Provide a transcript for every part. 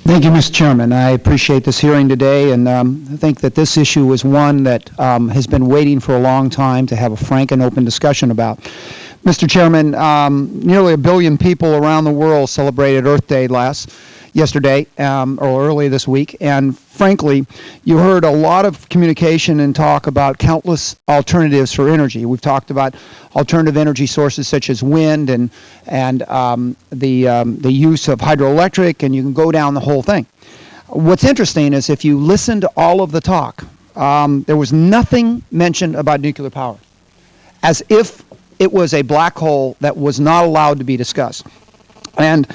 Thank you, Mr. Chairman. I appreciate this hearing today, and I think that this issue is one that has been waiting for a long time to have a frank and open discussion about. Mr. Chairman, nearly 1 billion people around the world celebrated Earth Day yesterday or early this week, and frankly, you heard a lot of communication and talk about countless alternatives for energy. We've talked about alternative energy sources such as wind and the use of hydroelectric, and you can go down the whole thing. What's interesting is if you listen to all of the talk, there was nothing mentioned about nuclear power, as if it was a black hole that was not allowed to be discussed. And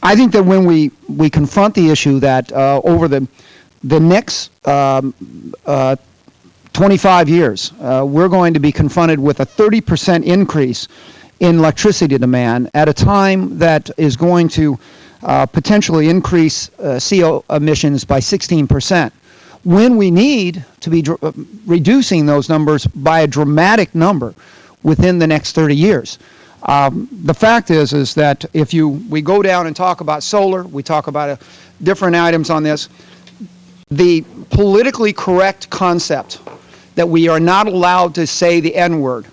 I think that when we confront the issue that over the next 25 years, we're going to be confronted with a 30% increase in electricity demand at a time that is going to potentially increase CO emissions by 16%, when we need to be reducing those numbers by a dramatic number within the next 30 years. The fact is that if we go down and talk about solar, we talk about different items on this, the politically correct concept that we are not allowed to say the N-word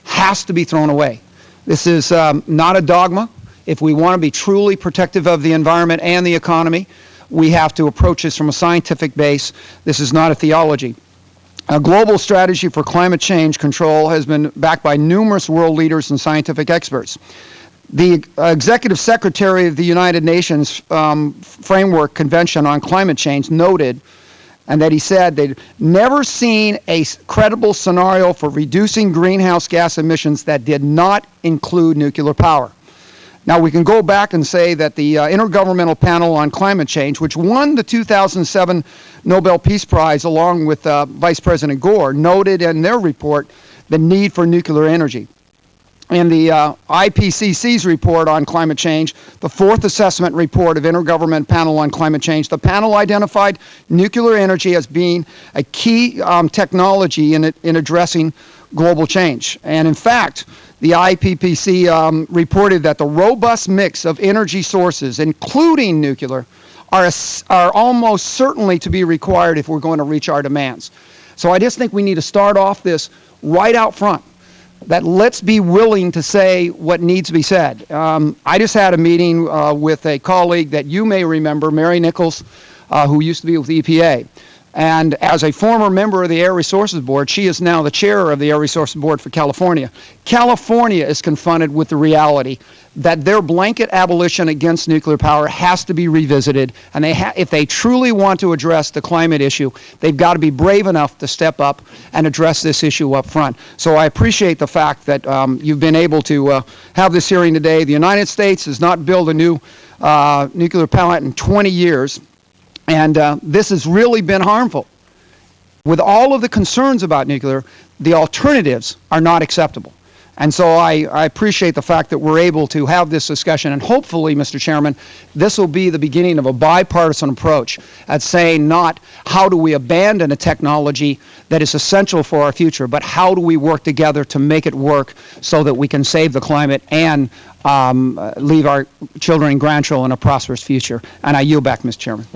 has to be thrown away. This is not a dogma. If we want to be truly protective of the environment and the economy, we have to approach this from a scientific base. This is not a theology. A global strategy for climate change control has been backed by numerous world leaders and scientific experts. The Executive Secretary of the United Nations Framework Convention on Climate Change noted, and that he said they'd never seen a credible scenario for reducing greenhouse gas emissions that did not include nuclear power. Now, we can go back and say that the Intergovernmental Panel on Climate Change, which won the 2007 Nobel Peace Prize along with Vice President Gore, noted in their report the need for nuclear energy. In the IPCC's report on climate change, the fourth assessment report of Intergovernmental Panel on Climate Change, the panel identified nuclear energy as being a key technology in addressing global change. And in fact, the IPCC reported that the robust mix of energy sources, including nuclear, are almost certainly to be required if we're going to reach our demands. So I just think we need to start off this right out front, that let's be willing to say what needs to be said. I just had a meeting with a colleague that you may remember, Mary Nichols, who used to be with the EPA. And as a former member of the Air Resources Board, she is now the chair of the Air Resources Board for California. California is confronted with the reality that their blanket abolition against nuclear power has to be revisited, and if they truly want to address the climate issue, they've got to be brave enough to step up and address this issue up front. So I appreciate the fact that you've been able to have this hearing today. The United States has not built a new nuclear plant in 20 years. And this has really been harmful. With all of the concerns about nuclear, the alternatives are not acceptable. And so I appreciate the fact that we're able to have this discussion. And hopefully, Mr. Chairman, this will be the beginning of a bipartisan approach at saying not how do we abandon a technology that is essential for our future, but how do we work together to make it work so that we can save the climate and leave our children and grandchildren a prosperous future. And I yield back, Mr. Chairman.